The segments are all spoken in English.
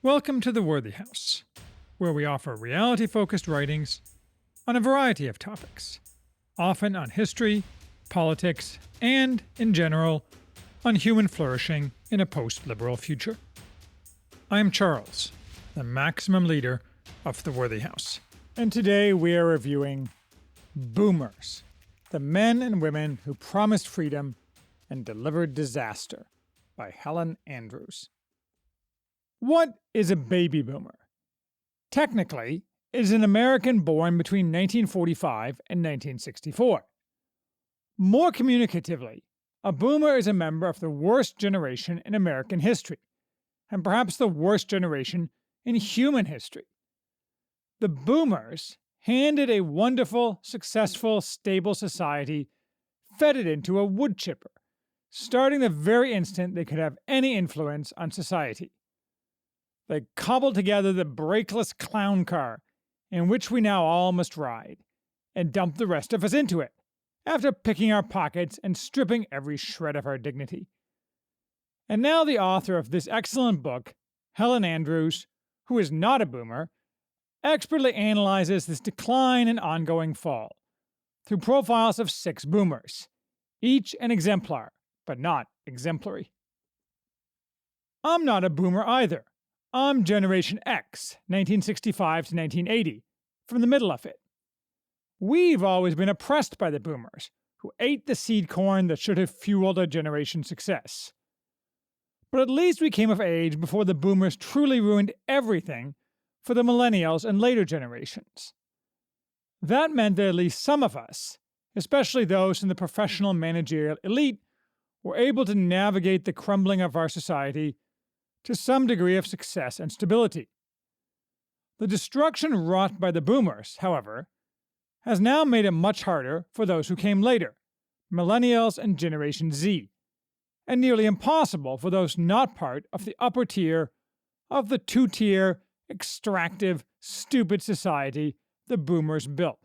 Welcome to the Worthy House, where we offer reality-focused writings on a variety of topics, often on history, politics, and, in general, on human flourishing in a post-liberal future. I am Charles, the maximum leader of the Worthy House, and today we are reviewing Boomers, the men and women who promised freedom and delivered disaster, by Helen Andrews. What is a baby boomer? Technically, it is an American born between 1945 and 1964. More communicatively, a boomer is a member of the worst generation in American history, and perhaps the worst generation in human history. The boomers handed a wonderful, successful, stable society, fed it into a woodchipper, starting the very instant they could have any influence on society. They cobbled together the brakeless clown car, in which we now all must ride, and dumped the rest of us into it, after picking our pockets and stripping every shred of our dignity. And now the author of this excellent book, Helen Andrews, who is not a boomer, expertly analyzes this decline and ongoing fall, through profiles of 6 boomers, each an exemplar, but not exemplary. I'm not a boomer either. I'm Generation X, 1965 to 1980, from the middle of it. We've always been oppressed by the boomers, who ate the seed corn that should have fueled our generation's success. But at least we came of age before the boomers truly ruined everything for the millennials and later generations. That meant that at least some of us, especially those in the professional managerial elite, were able to navigate the crumbling of our society to some degree of success and stability. The destruction wrought by the boomers, however, has now made it much harder for those who came later, millennials and Generation Z, and nearly impossible for those not part of the upper tier of the 2-tier, extractive, stupid society the boomers built.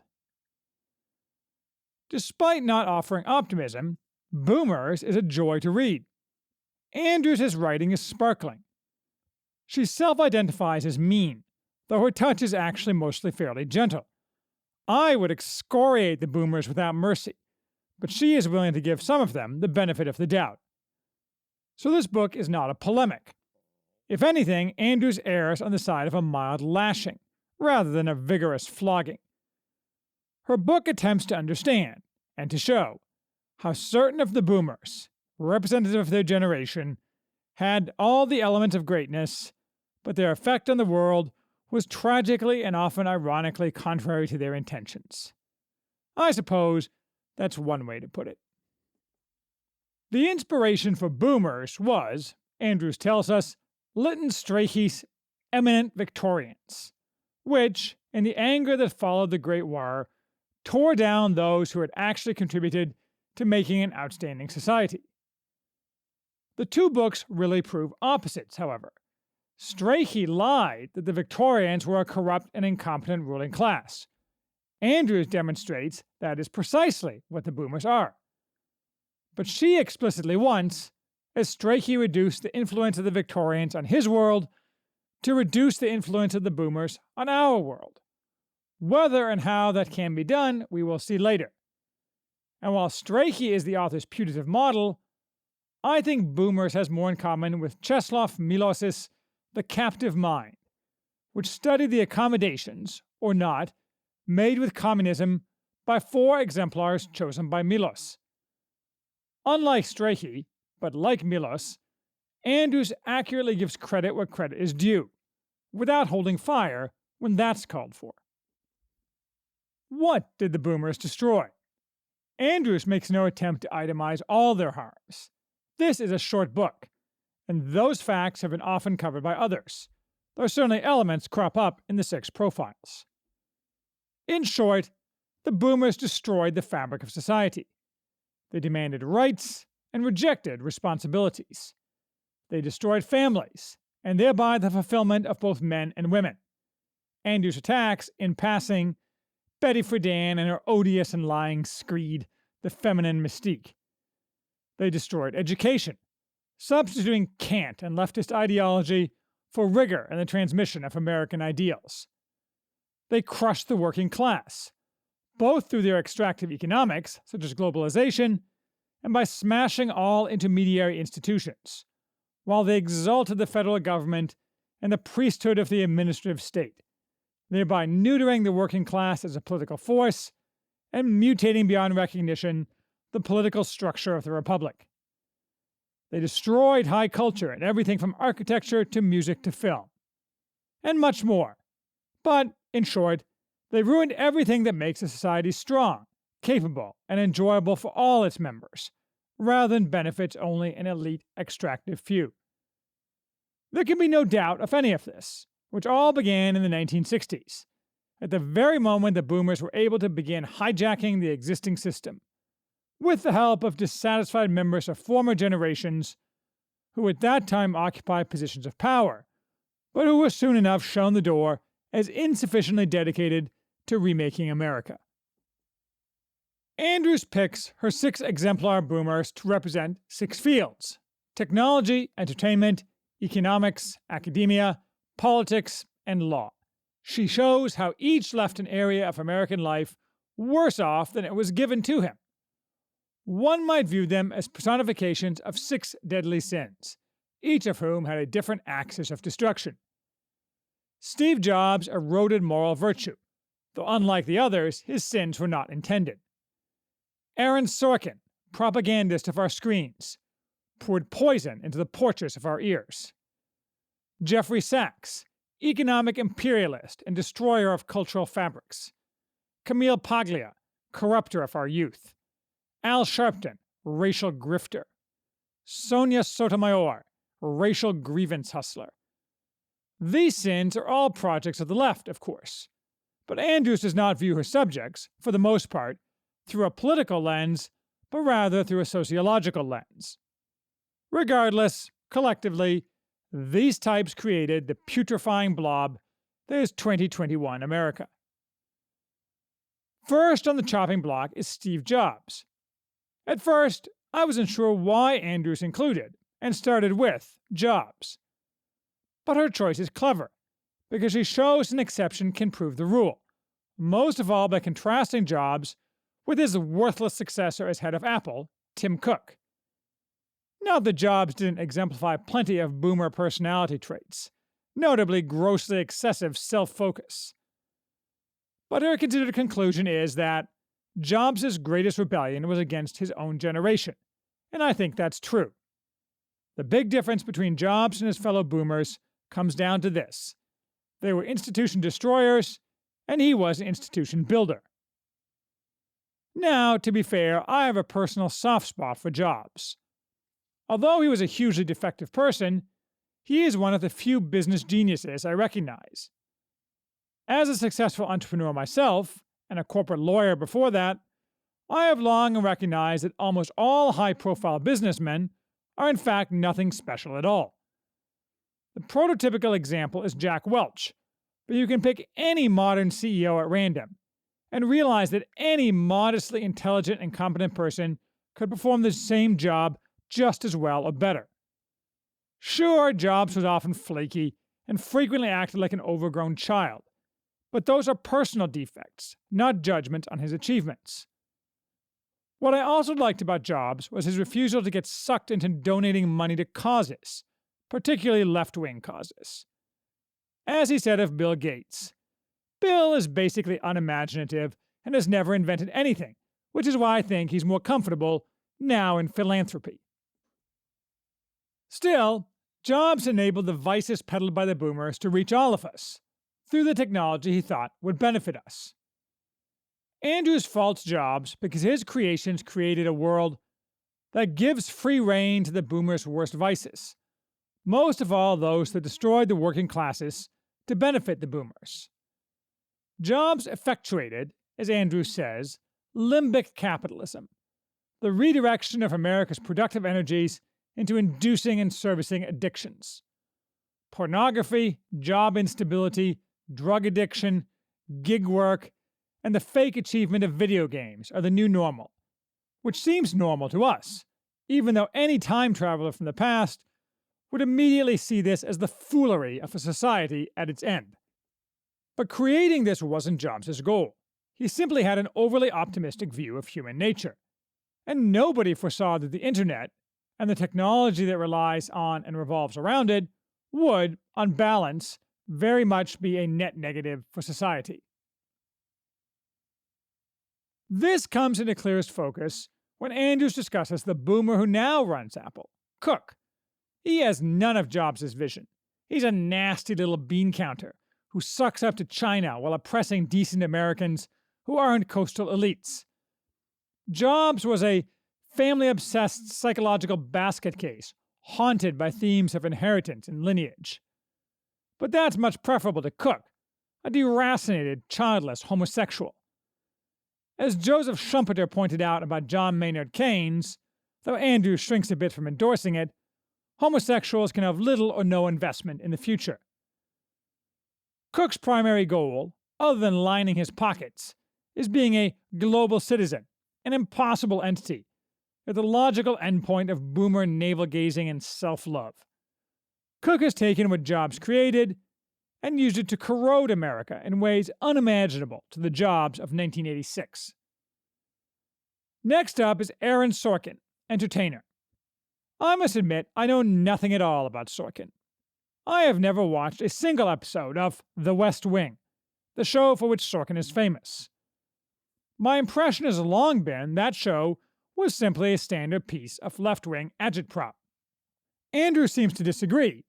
Despite not offering optimism, Boomers is a joy to read. Andrews' writing is sparkling. She self-identifies as mean, though her touch is actually mostly fairly gentle. I would excoriate the boomers without mercy, but she is willing to give some of them the benefit of the doubt. So this book is not a polemic. If anything, Andrews errs on the side of a mild lashing, rather than a vigorous flogging. Her book attempts to understand, and to show, how certain of the boomers, representative of their generation, had all the elements of greatness, but their effect on the world was tragically and often ironically contrary to their intentions. I suppose that's one way to put it. The inspiration for Boomers was, Andrews tells us, Lytton Strachey's Eminent Victorians, which, in the anger that followed the Great War, tore down those who had actually contributed to making an outstanding society. The two books really prove opposites, however. Strachey lied that the Victorians were a corrupt and incompetent ruling class. Andrews demonstrates that is precisely what the boomers are. But she explicitly wants, as Strachey reduced the influence of the Victorians on his world, to reduce the influence of the boomers on our world. Whether and how that can be done, we will see later. And while Strachey is the author's putative model, I think Boomers has more in common with Czeslaw Milos's The Captive Mind, which studied the accommodations, or not, made with communism by 4 exemplars chosen by Milos. Unlike Strachey, but like Milos, Andrews accurately gives credit where credit is due, without holding fire when that's called for. What did the boomers destroy? Andrews makes no attempt to itemize all their harms. This is a short book, and those facts have been often covered by others, though certainly elements crop up in the 6 profiles. In short, the boomers destroyed the fabric of society. They demanded rights and rejected responsibilities. They destroyed families, and thereby the fulfillment of both men and women. Andrews attacks, in passing, Betty Friedan and her odious and lying screed, the feminine mystique. They destroyed education, substituting cant and leftist ideology for rigor in the transmission of American ideals. They crushed the working class, both through their extractive economics, such as globalization, and by smashing all intermediary institutions, while they exalted the federal government and the priesthood of the administrative state, thereby neutering the working class as a political force and mutating beyond recognition the political structure of the republic. They destroyed high culture and everything from architecture to music to film, and much more. But, in short, they ruined everything that makes a society strong, capable, and enjoyable for all its members, rather than benefits only an elite extractive few. There can be no doubt of any of this, which all began in the 1960s, at the very moment the boomers were able to begin hijacking the existing system, with the help of dissatisfied members of former generations who at that time occupied positions of power, but who were soon enough shown the door as insufficiently dedicated to remaking America. Andrews picks her 6 exemplar boomers to represent 6 fields: technology, entertainment, economics, academia, politics, and law. She shows how each left an area of American life worse off than it was given to him. One might view them as personifications of 6 deadly sins, each of whom had a different axis of destruction. Steve Jobs eroded moral virtue, though unlike the others, his sins were not intended. Aaron Sorkin, propagandist of our screens, poured poison into the porches of our ears. Jeffrey Sachs, economic imperialist and destroyer of cultural fabrics. Camille Paglia, corrupter of our youth. Al Sharpton, racial grifter. Sonia Sotomayor, racial grievance hustler. These sins are all projects of the left, of course, but Andrews does not view her subjects, for the most part, through a political lens, but rather through a sociological lens. Regardless, collectively, these types created the putrefying blob that is 2021 America. First on the chopping block is Steve Jobs. At first, I wasn't sure why Andrews included, and started with, Jobs. But her choice is clever, because she shows an exception can prove the rule, most of all by contrasting Jobs with his worthless successor as head of Apple, Tim Cook. Not that Jobs didn't exemplify plenty of boomer personality traits, notably grossly excessive self-focus. But her considered conclusion is that Jobs' greatest rebellion was against his own generation, and I think that's true. The big difference between Jobs and his fellow boomers comes down to this: they were institution destroyers, and he was an institution builder. Now, to be fair, I have a personal soft spot for Jobs. Although he was a hugely defective person, he is one of the few business geniuses I recognize. As a successful entrepreneur myself, and a corporate lawyer before that, I have long recognized that almost all high-profile businessmen are in fact nothing special at all. The prototypical example is Jack Welch, but you can pick any modern CEO at random and realize that any modestly intelligent and competent person could perform the same job just as well or better. Sure, Jobs was often flaky and frequently acted like an overgrown child, but those are personal defects, not judgment on his achievements. What I also liked about Jobs was his refusal to get sucked into donating money to causes, particularly left-wing causes. As he said of Bill Gates, Bill is basically unimaginative and has never invented anything, which is why I think he's more comfortable now in philanthropy. Still, Jobs enabled the vices peddled by the boomers to reach all of us, through the technology he thought would benefit us. Andrews faults Jobs because his creations created a world that gives free rein to the boomers' worst vices, most of all those that destroyed the working classes to benefit the boomers. Jobs effectuated, as Andrews says, limbic capitalism, the redirection of America's productive energies into inducing and servicing addictions. Pornography, job instability, drug addiction, gig work, and the fake achievement of video games are the new normal, which seems normal to us, even though any time traveler from the past would immediately see this as the foolery of a society at its end. But creating this wasn't Jobs' goal. He simply had an overly optimistic view of human nature. And nobody foresaw that the internet, and the technology that relies on and revolves around it, would, on balance, very much be a net negative for society. This comes into clearest focus when Andrews discusses the boomer who now runs Apple, Cook. He has none of Jobs' vision. He's a nasty little bean counter who sucks up to China while oppressing decent Americans who aren't coastal elites. Jobs was a family-obsessed psychological basket case, haunted by themes of inheritance and lineage. But that's much preferable to Cook, a deracinated, childless homosexual. As Joseph Schumpeter pointed out about John Maynard Keynes, though Andrews shrinks a bit from endorsing it, homosexuals can have little or no investment in the future. Cook's primary goal, other than lining his pockets, is being a global citizen, an impossible entity, at the logical endpoint of boomer navel-gazing and self-love. Cook has taken what Jobs created and used it to corrode America in ways unimaginable to the Jobs of 1986. Next up is Aaron Sorkin, entertainer. I must admit I know nothing at all about Sorkin. I have never watched a single episode of The West Wing, the show for which Sorkin is famous. My impression has long been that show was simply a standard piece of left-wing agitprop. Andrews seems to disagree,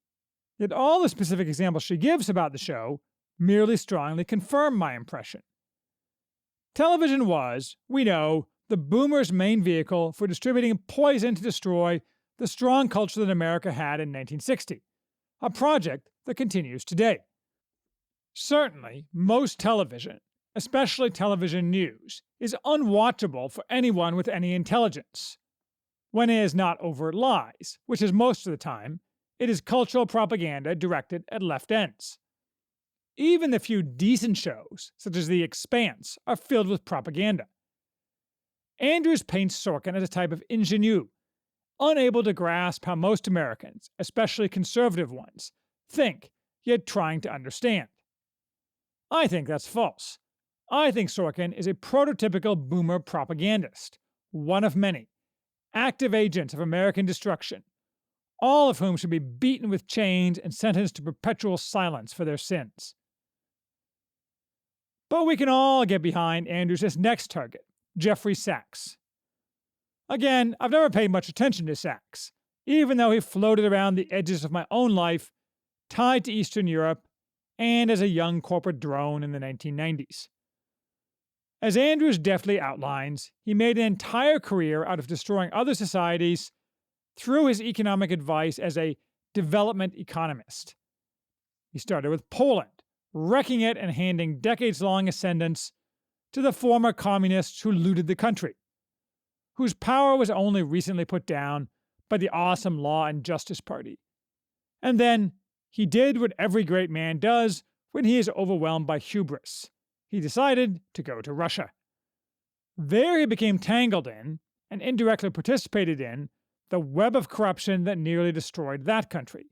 yet all the specific examples she gives about the show merely strongly confirm my impression. Television was, we know, the boomers' main vehicle for distributing poison to destroy the strong culture that America had in 1960, a project that continues today. Certainly, most television, especially television news, is unwatchable for anyone with any intelligence. When it is not overt lies, which is most of the time, it is cultural propaganda directed at left ends. Even the few decent shows, such as The Expanse, are filled with propaganda. Andrews paints Sorkin as a type of ingenue, unable to grasp how most Americans, especially conservative ones, think, yet trying to understand. I think that's false. I think Sorkin is a prototypical boomer propagandist, one of many, active agents of American destruction, all of whom should be beaten with chains and sentenced to perpetual silence for their sins. But we can all get behind Andrews' next target, Jeffrey Sachs. Again, I've never paid much attention to Sachs, even though he floated around the edges of my own life, tied to Eastern Europe, and as a young corporate drone in the 1990s. As Andrews deftly outlines, he made an entire career out of destroying other societies through his economic advice as a development economist. He started with Poland, wrecking it and handing decades-long ascendance to the former communists who looted the country, whose power was only recently put down by the awesome Law and Justice Party. And then he did what every great man does when he is overwhelmed by hubris. He decided to go to Russia. There he became tangled in, and indirectly participated in, the web of corruption that nearly destroyed that country.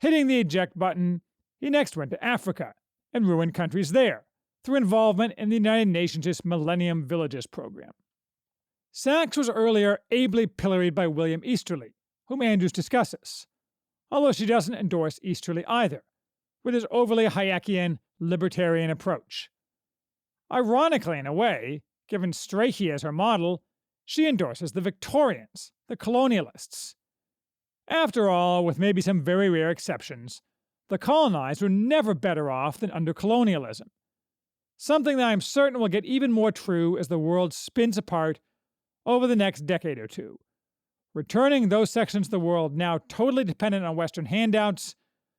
Hitting the eject button, he next went to Africa and ruined countries there through involvement in the United Nations' Millennium Villages program. Sachs was earlier ably pilloried by William Easterly, whom Andrews discusses, although she doesn't endorse Easterly either, with his overly Hayekian, libertarian approach. Ironically, in a way, given Strachey as her model, she endorses the Victorians, the colonialists. After all, with maybe some very rare exceptions, the colonized were never better off than under colonialism, something that I'm certain will get even more true as the world spins apart over the next decade or two, returning those sections of the world now totally dependent on Western handouts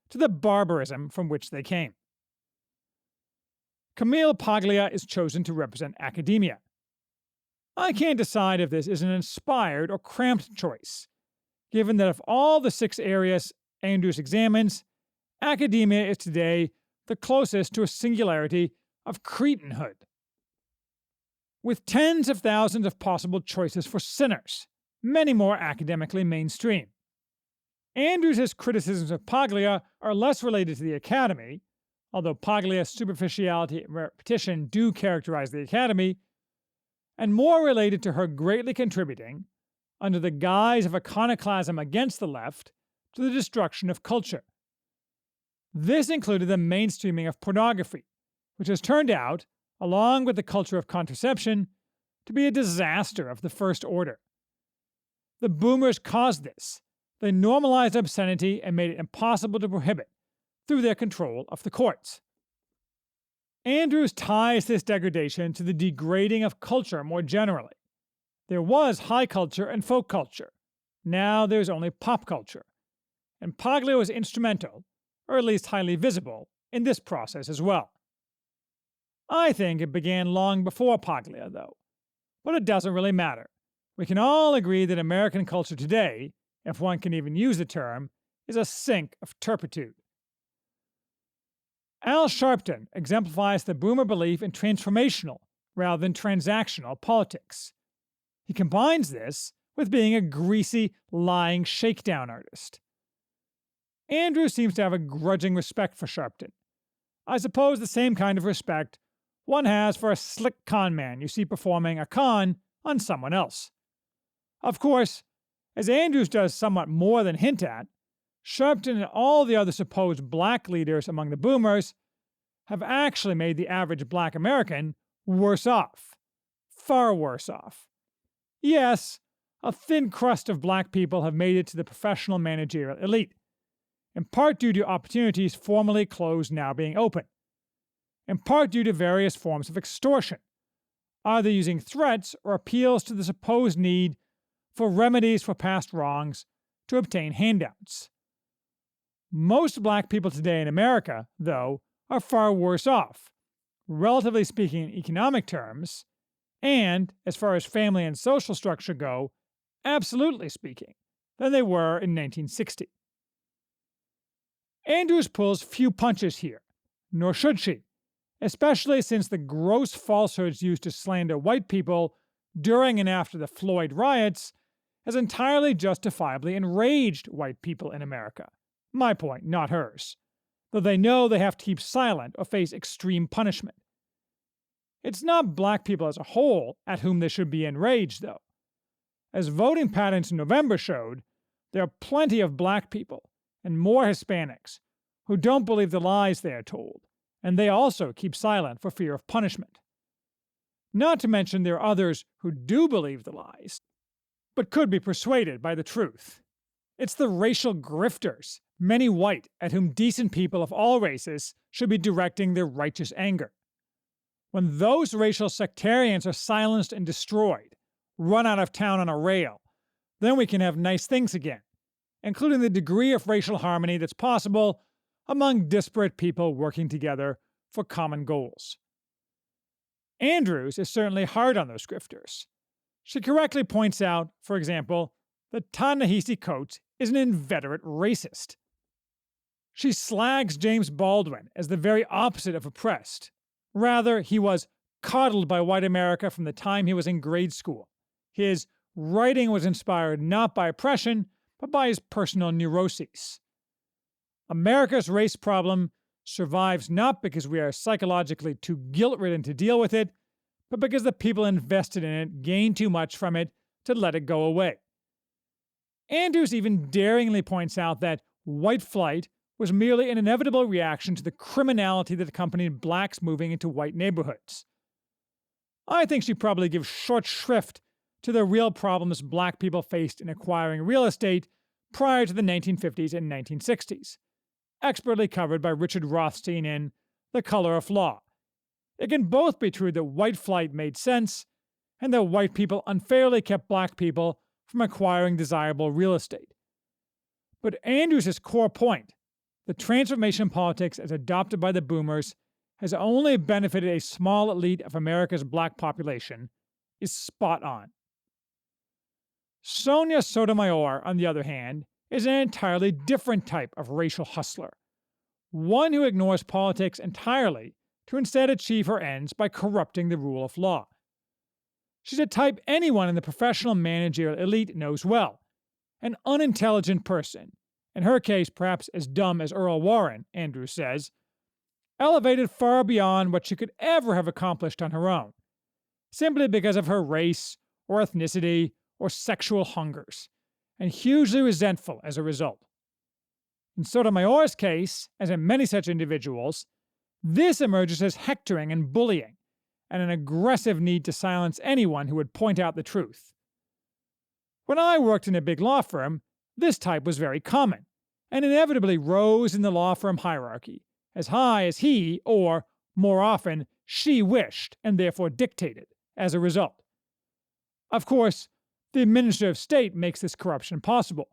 to the barbarism from which they came. Camille Paglia is chosen to represent academia. I can't decide if this is an inspired or cramped choice, given that of all the 6 areas Andrews examines, academia is today the closest to a singularity of cretinhood. With tens of thousands of possible choices for sinners, many more academically mainstream. Andrews' criticisms of Paglia are less related to the Academy, although Paglia's superficiality and repetition do characterize the Academy, and more related to her greatly contributing, under the guise of iconoclasm against the left, to the destruction of culture. This included the mainstreaming of pornography, which has turned out, along with the culture of contraception, to be a disaster of the first order. The boomers caused this. They normalized obscenity and made it impossible to prohibit through their control of the courts. Andrews ties this degradation to the degrading of culture more generally. There was high culture and folk culture. Now there's only pop culture. And Paglia was instrumental, or at least highly visible, in this process as well. I think it began long before Paglia, though. But it doesn't really matter. We can all agree that American culture today, if one can even use the term, is a sink of turpitude. Al Sharpton exemplifies the boomer belief in transformational rather than transactional politics. He combines this with being a greasy, lying shakedown artist. Andrews seems to have a grudging respect for Sharpton. I suppose the same kind of respect one has for a slick con man you see performing a con on someone else. Of course, as Andrews does somewhat more than hint at, Sharpton and all the other supposed black leaders among the boomers have actually made the average black American worse off. Far worse off. Yes, a thin crust of black people have made it to the professional managerial elite, in part due to opportunities formerly closed now being open, in part due to various forms of extortion, either using threats or appeals to the supposed need for remedies for past wrongs to obtain handouts. Most black people today in America, though, are far worse off, relatively speaking in economic terms, and, as far as family and social structure go, absolutely speaking, than they were in 1960. Andrews pulls few punches here, nor should she, especially since the gross falsehoods used to slander white people during and after the Floyd riots has entirely justifiably enraged white people in America. My point, not hers, though they know they have to keep silent or face extreme punishment. It's not black people as a whole at whom they should be enraged, though. As voting patterns in November showed, there are plenty of black people, and more Hispanics, who don't believe the lies they are told, and they also keep silent for fear of punishment. Not to mention there are others who do believe the lies, but could be persuaded by the truth. It's the racial grifters, many white, at whom decent people of all races should be directing their righteous anger. When those racial sectarians are silenced and destroyed, run out of town on a rail, then we can have nice things again, including the degree of racial harmony that's possible among disparate people working together for common goals. Andrews is certainly hard on those grifters. She correctly points out, for example, that Ta-Nehisi Coates is an inveterate racist. She slags James Baldwin as the very opposite of oppressed. Rather, he was coddled by white America from the time he was in grade school. His writing was inspired not by oppression, but by his personal neuroses. America's race problem survives not because we are psychologically too guilt-ridden to deal with it, but because the people invested in it gain too much from it to let it go away. Andrews even daringly points out that white flight was merely an inevitable reaction to the criminality that accompanied blacks moving into white neighborhoods. I think she probably gives short shrift to the real problems black people faced in acquiring real estate prior to the 1950s and 1960s, expertly covered by Richard Rothstein in The Color of Law. It can both be true that white flight made sense, and that white people unfairly kept black people from acquiring desirable real estate. But Andrews' core point, the transformation politics as adopted by the boomers, has only benefited a small elite of America's black population, is spot on. Sonia Sotomayor, on the other hand, is an entirely different type of racial hustler, one who ignores politics entirely to instead achieve her ends by corrupting the rule of law. She's a type anyone in the professional managerial elite knows well, an unintelligent person, in her case perhaps as dumb as Earl Warren, Andrews says, elevated far beyond what she could ever have accomplished on her own, simply because of her race or ethnicity or sexual hungers, and hugely resentful as a result. In Sotomayor's case, as in many such individuals, this emerges as hectoring and bullying, and an aggressive need to silence anyone who would point out the truth. When I worked in a big law firm, this type was very common, and inevitably rose in the law firm hierarchy, as high as he, or, more often, she wished, and therefore dictated, as a result. Of course, the Minister of State makes this corruption possible,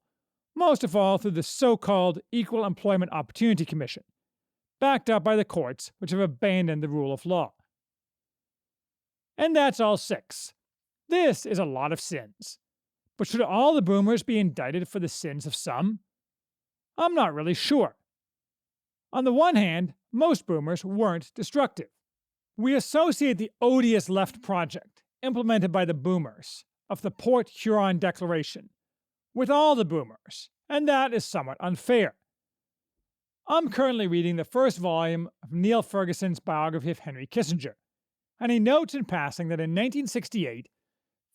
most of all through the so-called Equal Employment Opportunity Commission, backed up by the courts which have abandoned the rule of law. And that's all 6. This is a lot of sins. But should all the boomers be indicted for the sins of some? I'm not really sure. On the one hand, most boomers weren't destructive. We associate the odious left project, implemented by the boomers, of the Port Huron Declaration, with all the boomers, and that is somewhat unfair. I'm currently reading the first volume of Neil Ferguson's biography of Henry Kissinger, and he notes in passing that in 1968,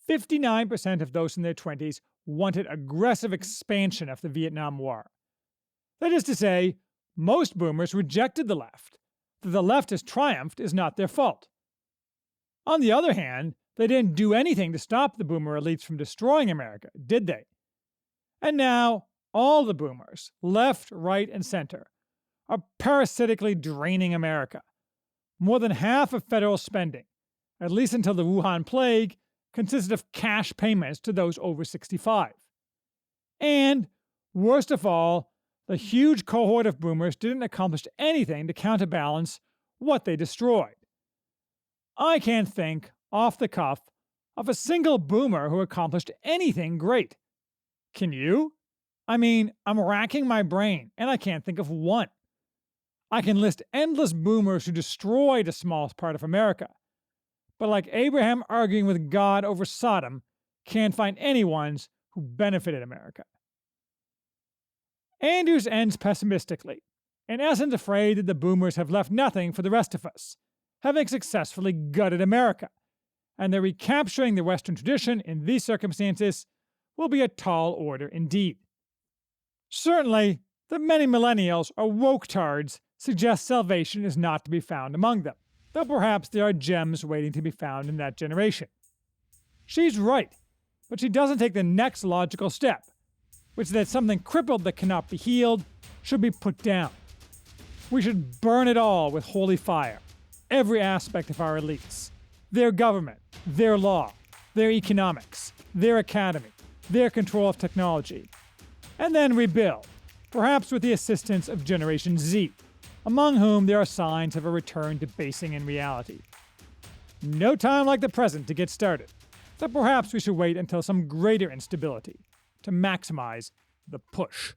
59% of those in their 20s wanted aggressive expansion of the Vietnam War. That is to say, most boomers rejected the left. That the left has triumphed is not their fault. On the other hand, they didn't do anything to stop the boomer elites from destroying America, did they? And now, all the boomers, left, right, and center, are parasitically draining America. More than half of federal spending, at least until the Wuhan plague, consisted of cash payments to those over 65. And, worst of all, the huge cohort of boomers didn't accomplish anything to counterbalance what they destroyed. I can't think, off the cuff, of a single boomer who accomplished anything great. Can you? I mean, I'm racking my brain, and I can't think of one. I can list endless boomers who destroyed a small part of America, but like Abraham arguing with God over Sodom, can't find anyone who benefited America. Andrews ends pessimistically, in essence afraid that the boomers have left nothing for the rest of us, having successfully gutted America, and that recapturing the Western tradition in these circumstances will be a tall order indeed. Certainly, the many millennials or woke-tards suggest salvation is not to be found among them, though perhaps there are gems waiting to be found in that generation. She's right, but she doesn't take the next logical step, which is that something crippled that cannot be healed should be put down. We should burn it all with holy fire, every aspect of our elites, their government, their law, their economics, their academy, their control of technology, and then rebuild, perhaps with the assistance of Generation Z, among whom there are signs of a return to basing in reality. No time like the present to get started, so perhaps we should wait until some greater instability to maximize the push.